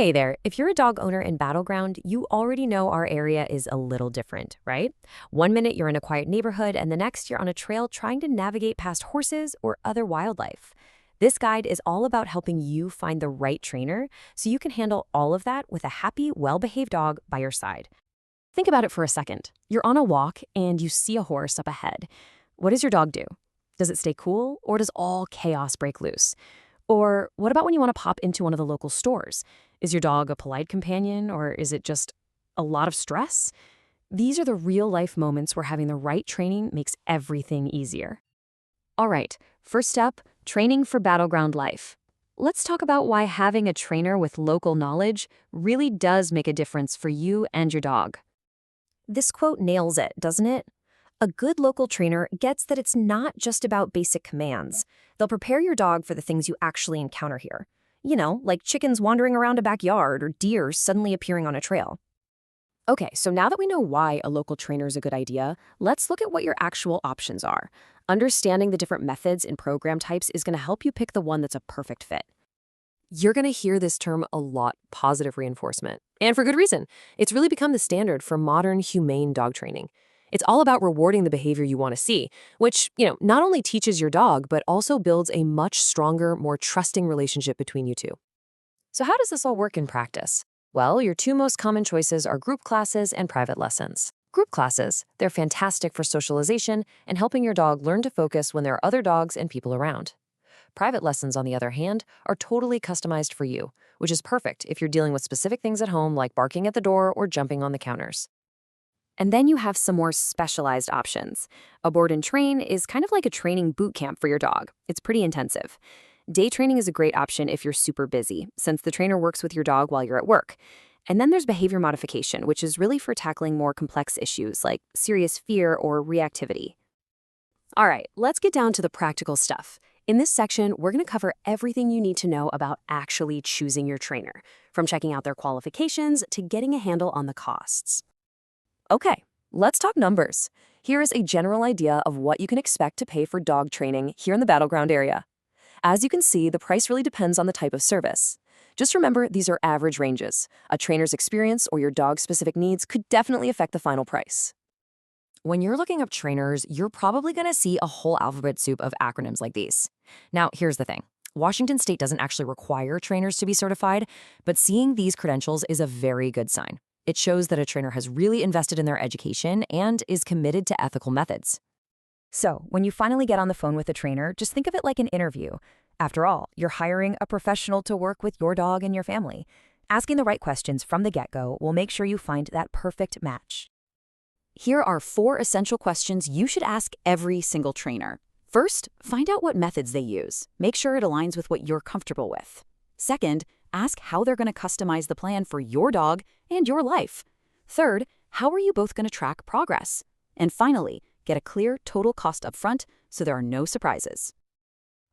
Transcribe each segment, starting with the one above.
Hey there, if you're a dog owner in Battleground, you already know our area is a little different, right? One minute you're in a quiet neighborhood, and the next you're on a trail trying to navigate past horses or other wildlife. This guide is all about helping you find the right trainer so you can handle all of that with a happy, well-behaved dog by your side. Think about it for a second. You're on a walk and you see a horse up ahead. What does your dog do? Does it stay cool, or does all chaos break loose? Or what about when you want to pop into one of the local stores? Is your dog a polite companion, or is it just a lot of stress? These are the real-life moments where having the right training makes everything easier. All right, first step, training for battleground life. Let's talk about why having a trainer with local knowledge really does make a difference for you and your dog. This quote nails it, doesn't it? A good local trainer gets that it's not just about basic commands. They'll prepare your dog for the things you actually encounter here. You know, like chickens wandering around a backyard or deer suddenly appearing on a trail. Okay, so now that we know why a local trainer is a good idea, let's look at what your actual options are. Understanding the different methods and program types is going to help you pick the one that's a perfect fit. You're going to hear this term a lot, positive reinforcement. And for good reason. It's really become the standard for modern humane dog training. It's all about rewarding the behavior you want to see, which, not only teaches your dog, but also builds a much stronger, more trusting relationship between you two. So how does this all work in practice? Well, your two most common choices are group classes and private lessons. Group classes, they're fantastic for socialization and helping your dog learn to focus when there are other dogs and people around. Private lessons, on the other hand, are totally customized for you, which is perfect if you're dealing with specific things at home like barking at the door or jumping on the counters. And then you have some more specialized options. A board and train is kind of like a training boot camp for your dog. It's pretty intensive. Day training is a great option if you're super busy, since the trainer works with your dog while you're at work. And then there's behavior modification, which is really for tackling more complex issues like serious fear or reactivity. All right, let's get down to the practical stuff. In this section, we're going to cover everything you need to know about actually choosing your trainer, from checking out their qualifications to getting a handle on the costs. Okay, let's talk numbers. Here is a general idea of what you can expect to pay for dog training here in the Battleground area. As you can see, the price really depends on the type of service. Just remember, these are average ranges. A trainer's experience or your dog's specific needs could definitely affect the final price. When you're looking up trainers, you're probably going to see a whole alphabet soup of acronyms like these. Now, here's the thing. Washington State doesn't actually require trainers to be certified, but seeing these credentials is a very good sign. It shows that a trainer has really invested in their education and is committed to ethical methods. So, when you finally get on the phone with a trainer, just think of it like an interview. After all, you're hiring a professional to work with your dog and your family. Asking the right questions from the get-go will make sure you find that perfect match. Here are 4 essential questions you should ask every single trainer. First, find out what methods they use. Make sure it aligns with what you're comfortable with. Second, ask how they're going to customize the plan for your dog and your life. Third, how are you both going to track progress? And finally, get a clear total cost up front so there are no surprises.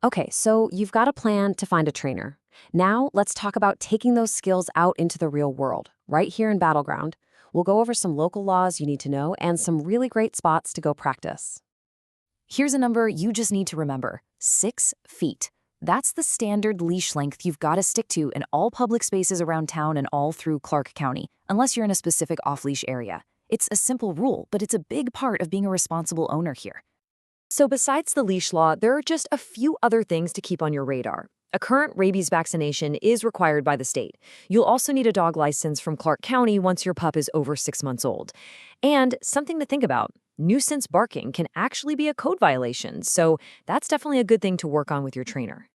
Okay, so you've got a plan to find a trainer. Now let's talk about taking those skills out into the real world, right here in Battleground. We'll go over some local laws you need to know and some really great spots to go practice. Here's a number you just need to remember: 6 feet. That's the standard leash length you've got to stick to in all public spaces around town and all through Clark County, unless you're in a specific off-leash area. It's a simple rule, but it's a big part of being a responsible owner here. So besides the leash law, there are just a few other things to keep on your radar. A current rabies vaccination is required by the state. You'll also need a dog license from Clark County once your pup is over 6 months old. And something to think about: nuisance barking can actually be a code violation, so that's definitely a good thing to work on with your trainer.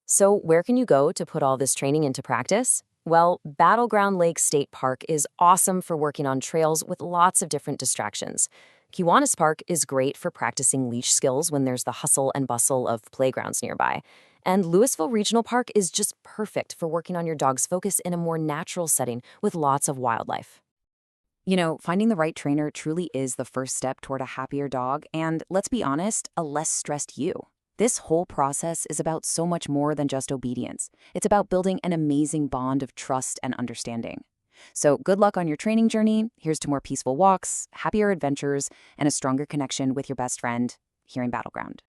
So where can you go to put all this training into practice? Well, Battleground Lake State Park is awesome for working on trails with lots of different distractions. Kiwanis Park is great for practicing leash skills when there's the hustle and bustle of playgrounds nearby. And Louisville Regional Park is just perfect for working on your dog's focus in a more natural setting with lots of wildlife. Finding the right trainer truly is the first step toward a happier dog and, let's be honest, a less stressed you. This whole process is about so much more than just obedience. It's about building an amazing bond of trust and understanding. So good luck on your training journey. Here's to more peaceful walks, happier adventures, and a stronger connection with your best friend here in Battleground.